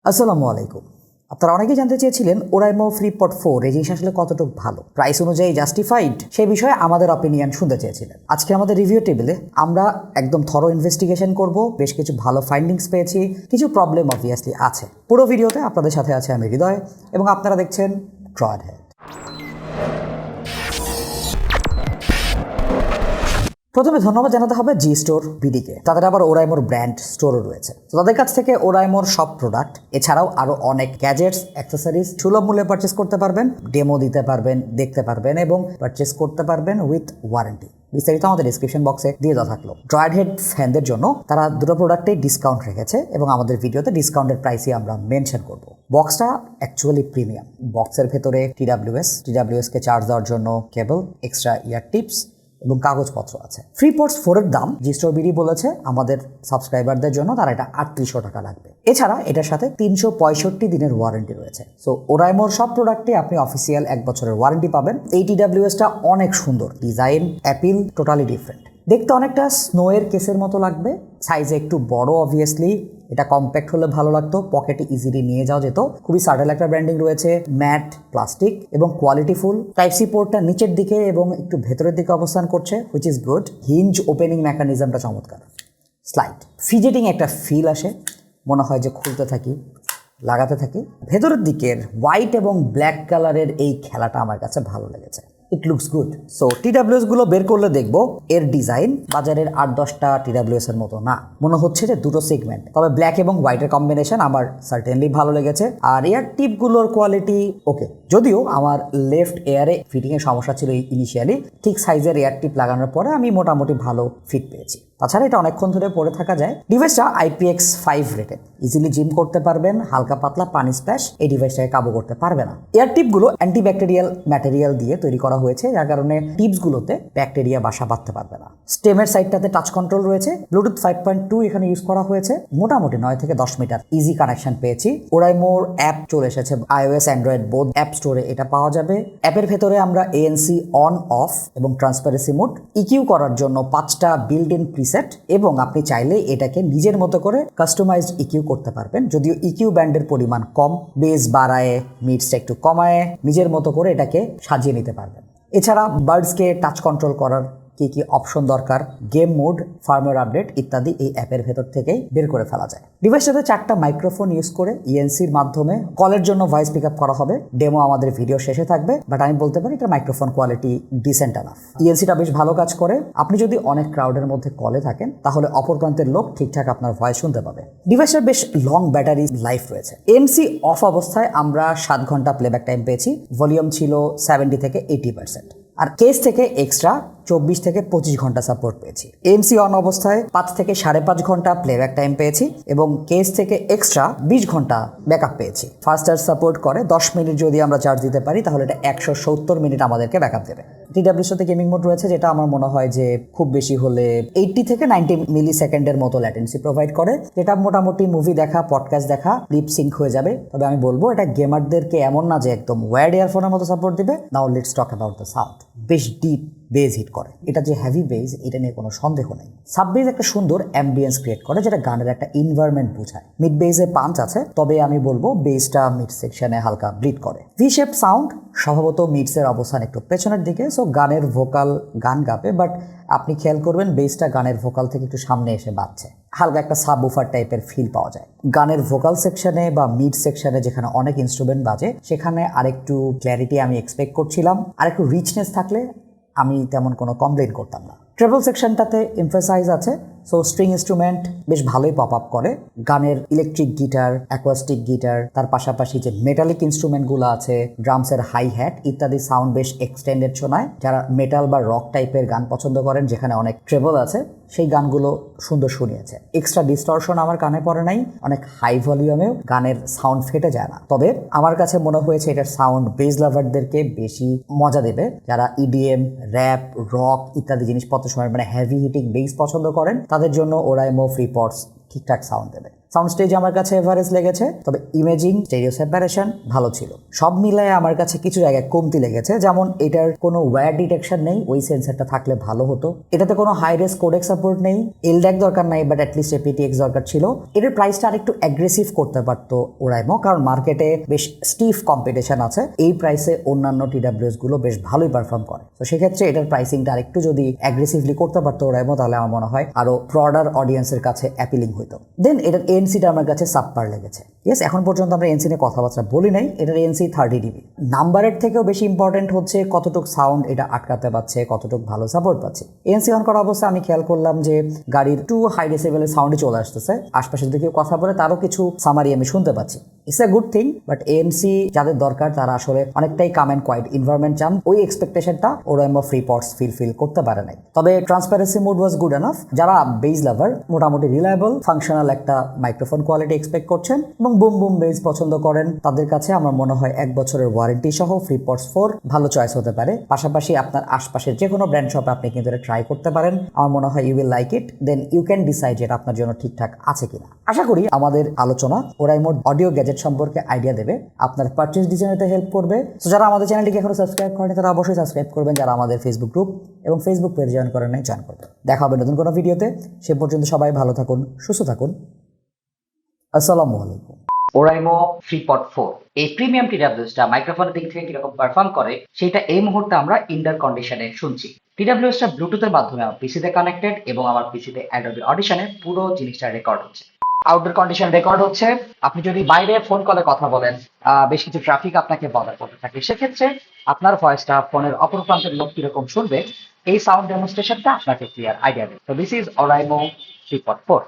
আসসালামু আলাইকুম। আপনারা অনেকেই জানতে চেয়েছিলেন ওরাইমো ফ্লিপপড 4 এই জিনিস আসলে কতটুকু ভালো, প্রাইস অনুযায়ী জাস্টিফাইড, সেই বিষয়ে আমাদের অপিনিয়ন শুনতে চেয়েছিলেন। আজকে আমাদের রিভিউ টেবিলে আমরা একদম থরো ইনভেস্টিগেশন করব, বেশ কিছু ভালো ফাইন্ডিংস পেয়েছি, কিছু প্রবলেম অবভিয়াসলি আছে। পুরো ভিডিওতে আপনাদের সাথে আছে আমি হৃদয় এবং আপনারা দেখছেন ট্রয়েডহেড। প্রথমে ধন্যবাদ জানাতে হবে জি স্টোর বিডিকে, তাদের আবার ওরাইমোর ব্র্যান্ড স্টোরও রয়েছে। তো তাদের কাছ থেকে ওরাইমোর সব প্রোডাক্ট এছাড়াও আরও অনেক গ্যাজেটস অ্যাক্সেসরিজ সুলভ মূল্যে পারচেস করতে পারবেন, ডেমো দিতে পারবেন, দেখতে পারবেন এবং পারচেস করতে পারবেন উইথ ওয়ারেন্টি। বিস্তারিত আমাদের ডিসক্রিপশন বক্সে দিয়ে দেওয়া থাকলো। ট্রয়েডহেড ফ্যানদের জন্য তারা দুটো প্রোডাক্টেই ডিসকাউন্ট রেখেছে এবং আমাদের ভিডিওতে ডিসকাউন্টের প্রাইসই আমরা মেনশন করব। বক্সটা অ্যাকচুয়ালি প্রিমিয়াম। বক্সের ভেতরে টিডাব্লিউএসকে চার্জ দেওয়ার জন্য কেবল, এক্সট্রা ইয়ার টিপস এবং কাগজপত্র আছে। ফ্লিপপড 4 এর দাম জি স্টোর বিডি বলেছে আমাদের সাবস্ক্রাইবারদের জন্য তারা এটা 3800 টাকা লাগবে। এছাড়া এটার সাথে 365 দিনের ওয়ারেন্টি রয়েছে। সো ওরাইমোর সব প্রোডাক্টে আপনি অফিসিয়াল 1 বছরের ওয়ারেন্টি পাবেন। এই টিডাব্লিউএসটা অনেক সুন্দর, ডিজাইন অ্যাপিল টোটালি ডিফারেন্ট। দেখতে অনেকটা স্নোয়ের কেসের মতো লাগবে, সাইজে একটু বড় অবভিয়াসলি। এটা কম্প্যাক্ট হলে ভালো লাগতো, পকেটে ইজিলি নিয়ে যাওয়া যেত। খুবই সাটেল একটা ব্র্যান্ডিং রয়েছে, ম্যাট প্লাস্টিক এবং কোয়ালিটিফুল। টাইপ সি পোর্টটা নিচের দিকে এবং একটু ভেতরের দিকে অবস্থান করছে, which is good. Hinge opening মেকানিজমটা চমৎকার। স্লাইড ফিজেটিং একটা ফিল আসে, মনে হয় যে খুলতে থাকি, লাগাতে থাকি। ভেতরের দিকের হোয়াইট এবং ব্ল্যাক কালারের এই খেলাটা আমার কাছে ভালো লেগেছে। It looks good. So TWS গুলো বের করলে দেখবো এর ডিজাইন বাজারের 8-10টা টিডাব্লিউএস এর মতো না, মনে হচ্ছে যে দুটো সেগমেন্ট। তবে ব্ল্যাক এবং হোয়াইটের কম্বিনেশন আমার সার্টেনলি ভালো লেগেছে। আর এয়ার টিপগুলোর কোয়ালিটি ওকে, যদিও আমার লেফট এয়ারে ফিটিং এর সমস্যা ছিল ইনিশিয়ালি। ঠিক সাইজের এয়ার টিপ লাগানোর পরে আমি মোটামুটি ভালো ফিট পেয়েছি। তাছাড়া এটা অনেকক্ষণ ধরে পরে থাকা যায়। ডিভাইসটা IPX5 রেটেড, ইজিলি জিম করতে পারবেন। হালকা পাতলা পানি স্প্ল্যাশ এই ডিভাইসটাকে কাবু করতে পারবে না। এয়ার টিপগুলো অ্যান্টিব্যাকটেরিয়াল ম্যাটেরিয়াল দিয়ে তৈরি করা হয়েছে, যার কারণে টিপসগুলোতে ব্যাকটেরিয়া বাসা বাঁধতে পারবে না। স্টেমের সাইডটাতে টাচ কন্ট্রোল রয়েছে, ব্লুটুথ 5.2 এখানে ইউজ করা হয়েছে। মোটামুটি 9 থেকে 10 মিটার ইজি কানেকশন পেয়েছি। ওরাইমোর অ্যাপ চলে এসেছে iOS অ্যান্ড্রয়েড বোথ অ্যাপ স্টোরে, এটা পাওয়া যাবে। অ্যাপের ভেতরে আমরা ANC অন অফ এবং ট্রান্সপারেন্সি মোড, ইকিউ করার জন্য 5টা বিল্ড ইন প্রিসেট এবং আপনি চাইলে এটাকে নিজের মতো করে কাস্টমাইজড ইকিউ করতে পারবেন। যদিও ইকিউ ব্যান্ডের পরিমাণ কম, বেস বাড়ায়, মিডসটা একটু কমায়, নিজের মতো করে এটাকে সাজিয়ে নিতে পারবেন। এছাড়া বার্ডসকে টাচ কন্ট্রোল করার কি কি অপশন দরকার, গেম মোড, ফার্মওয়্যার আপডেট ইত্যাদি এই অ্যাপের ভেতর থেকেই বের করে ফেলা যায়। ডিভাইসটাতে 4টা মাইক্রোফোন ইউজ করে ENCর মাধ্যমে কলের জন্য ভয়েস পিক আপ করা হবে। ডেমো আমাদের ভিডিও শেষে থাকবে, বাট আমি বলতে পারি এটা মাইক্রোফোন কোয়ালিটি ডিসেন্ট এনাফ। ENCটা বেশ ভালো কাজ করে। আপনি যদি অনেক ক্রাউডের মধ্যে কলে থাকেন তাহলে অপর প্রান্তের লোক ঠিকঠাক আপনার ভয়েস শুনতে পাবে। ডিভাইসের বেশ লং ব্যাটারি লাইফ রয়েছে। MC অফ অবস্থায় আমরা 7 ঘন্টা প্লেব্যাক টাইম পেয়েছি। ভলিউম ছিল 70 থেকে 80%। আর কেস থেকে এক্সট্রা 24 থেকে 25 ঘন্টা সাপোর্ট পেয়েছি। MC অন অবস্থায় 5 থেকে 5.5 ঘন্টা প্লেব্যাক টাইম পেয়েছি এবং কেস থেকে এক্সট্রা 20 ঘন্টা ব্যাকআপ পেয়েছি। ফাস্ট চার্জ সাপোর্ট করে। 10 মিনিট যদি আমরা চার্জ দিতে পারি তাহলে এটা 170 মিনিট আমাদেরকে ব্যাকআপ দেবে। টিডাব্লিউর সাথে গেমিং মোড রয়েছে, যেটা আমার মনে হয় যে খুব বেশি হলে 80 থেকে 90 মিলি সেকেন্ডের মতো ল্যাটেন্সি প্রোভাইড করে, যেটা মোটামুটি মুভি দেখা, পডকাস্ট দেখা লিপ সিঙ্ক হয়ে যাবে। তবে আমি বলবো এটা গেমারদেরকে এমন না যে একদম ওয়্যার্ড ইয়ারফোনের মতো সাপোর্ট দিবে। Now let's talk about the sound. বেশ ডিপ বেজ হিট করে, এটা যে হেভি বেজ এটা নিয়ে কোনো সন্দেহ নেই। সাব বেজ একটা সুন্দর অ্যাম্বিয়েন্স ক্রিয়েট করে, যেটা গানের একটা এনভায়রনমেন্ট বোঝায়। মিড বেজে পাঞ্চ আছে, তবে আমি বলবো বেজটা মিড সেকশনে হালকা ব্লিড করে। ভি শেপ সাউন্ড, স্বভাবত মিডসের অবস্থান একটু পেছনের দিকে, সো গানের ভোকাল গান গাবে, বাট আপনি খেয়াল করবেন বেসটা গানের ভোকাল থেকে একটু সামনে এসে বাজছে। হালকা একটা সাবউফার টাইপের ফিল পাওয়া যায়। গানের ভোকাল সেকশনে বা মিড সেকশনে যেখানে অনেক ইনস্ট্রুমেন্ট বাজে সেখানে আরেকটু ক্ল্যারিটি আমি এক্সপেক্ট করছিলাম, আরেকটু রিচনেস থাকলে আমি তেমন কোনো কমপ্লেন করতাম না। ট্রেবল সেকশনটাতে এমফাসাইজ আছে, সো স্ট্রিং ইনস্ট্রুমেন্ট বেশ ভালোই পপ আপ করে। গানের ইলেকট্রিক গিটার, অ্যাকোয়াস্টিক গিটার, তার পাশাপাশি যে মেটালিক ইনস্ট্রুমেন্টগুলো আছে, ড্রামসের হাই হ্যাট ইত্যাদি সাউন্ড বেশ এক্সটেন্ডেড শোনায়। যারা মেটাল বা রক টাইপের গান পছন্দ করেন যেখানে অনেক ট্রেবল আছে, সেই গানগুলো সুন্দর শুনিয়েছে। এক্সট্রা ডিস্টরশন আমার কানে পড়ে নাই, অনেক হাই ভলিউমেও গানের সাউন্ড ফেটে যায় না। তবে আমার কাছে মনে হয়েছে এটার সাউন্ড বেজ লাভারদেরকে বেশি মজা দেবে। যারা EDM, র্যাপ, রক ইত্যাদি জিনিসপত্র সময় মানে হেভি হিটিং বেস পছন্দ করেন তাদের জন্য ওরাইমো ফ্লিপপডস ঠিকঠাক সাউন্ড দেবে। সাউন্ড স্টেজ আমার কাছে এভারেজ লেগেছে, তবে ইমেজিং, স্টেরিও সেপারেশন ভালো ছিল। সব মিলায়ে আমার কাছে কিছু জায়গায় কমতি লেগেছে, যেমন এটার কোনো ওয়্যার ডিটেকশন নেই, ওই সেন্সারটা থাকলে ভালো হতো। এটাতে কোনো হাই রেস কোডেক সাপোর্ট নেই, এলড্যাক দরকার নাই, বাট অ্যাটলিস্ট এপিটিএক্স দরকার ছিল। এটার প্রাইসটা আরেকটু অ্যাগ্রেসিভ করতে পারতো ওরাইমো, কারণ মার্কেটে বেশ স্টিফ কম্পিটিশন আছে। এই প্রাইসে অন্যান্য টিডাব্লিউএস গুলো বেশ ভালোই পারফর্ম করে। তো সেক্ষেত্রে এটার প্রাইসিংটা আরেকটু যদি অ্যাগ্রেসিভলি করতে পারতো ওরাইমো, তাহলে আমার মনে হয় আরো ব্রডার অডিয়েন্সের কাছে অ্যাপিলিং হইতো। দেন এটার এনসিটা আমার কাছে সাবপার লেগেছে। ইয়েস, এখন পর্যন্ত আমরা এনসি নিয়ে কথাবার্তা বলি নাই। এটার এনসি 30 ডিবি। নাম্বারের থেকেও বেশি ইম্পর্টেন্ট হচ্ছে কতটুকু সাউন্ড এটা আটকাতে পারছে, কতটুকু ভালো সাপোর্ট পাচ্ছে। এনসি অন করা অবস্থা আমি খেয়াল করলাম যে গাড়ির টু হাই ডেসিবেলের সাউন্ডে চলে আসতেছে, আশপাশে যদি কেউ কথা বলে তারও কিছু সামারি আমি শুনতে পাচ্ছি। It's a good thing, but ANC যাদের দরকার তারা আসলে অনেকটাই কাম অ্যান্ড কোয়াইট এনভায়রনমেন্ট চান। ওই এক্সপেকটেশনটা ওরাইমো ফ্রিপডস ফিল করতে পারে নাই। তবে transparency mode was good enough. যারা বেজ লাভার, মোটামুটি রিলায়েবল ফাংশনাল একটা মাইক্রোফোন কোয়ালিটি এক্সপেক্ট করছেন এবং বুম বুম বেজ পছন্দ করেন, তাদের কাছে আমার মনে হয় 1 বছরের ওয়ারেন্টি সহ ফ্রিপডস 4 ভালো চয়েস হতে পারে। পাশাপাশি আপনার আশপাশের যে কোনো ব্র্যান্ড শপে আপনি কিন্তু এটা ট্রাই করতে পারেন। আমার মনে হয় you will like it, then you can decide এটা আপনার জন্য ঠিকঠাক আছে কিনা। আশা করি আমাদের আলোচনা ওরাইমোর অডিও গ্যাজেট সম্পর্কে আইডিয়া দেবে, আপনার পারচেজ ডিজাইনতে হেল্প করবে। তো যারা আমাদের চ্যানেলটিকে এখনো সাবস্ক্রাইব করেনি তারা অবশ্যই সাবস্ক্রাইব করবেন। যারা আমাদের ফেসবুক গ্রুপ এবং ফেসবুক পেজ জয়েন করেন নাই, জয়েন করবেন। দেখা হবে নতুন কোনো ভিডিওতে। সে পর্যন্ত সবাই ভালো থাকুন, সুস্থ থাকুন। আসসালামু আলাইকুম। ওরাইমো ফ্রিপড 4 এই প্রিমিয়াম টিডাব্লিউএসটা মাইক্রোফোনের দিক থেকে কিরকম পারফর্ম করে সেটা এই মুহূর্তে আমরা ইনডোর কন্ডিশনে শুনছি। টিডাব্লিউএসটা ব্লুটুথের মাধ্যমে আমার পিসিতে কানেক্টেড এবং আমার পিসিতে অ্যাডোবি অডিশনে পুরো জিনিসটা রেকর্ড হচ্ছে। আউটডোর কন্ডিশন রেকর্ড হচ্ছে। আপনি যদি বাইরে ফোন কলে কথা বলেন, বেশ কিছু ট্রাফিক আপনাকে বদার করতে থাকে, সেক্ষেত্রে আপনার ভয়েসটা ফোনের অপর প্রান্তের লোক কিরকম শুনবে এই সাউন্ড ডেমনস্ট্রেশনটা আপনাকে ক্লিয়ার আইডিয়া দেবে। তো দিস ইজ ওরাইমো ফ্রিপড 4।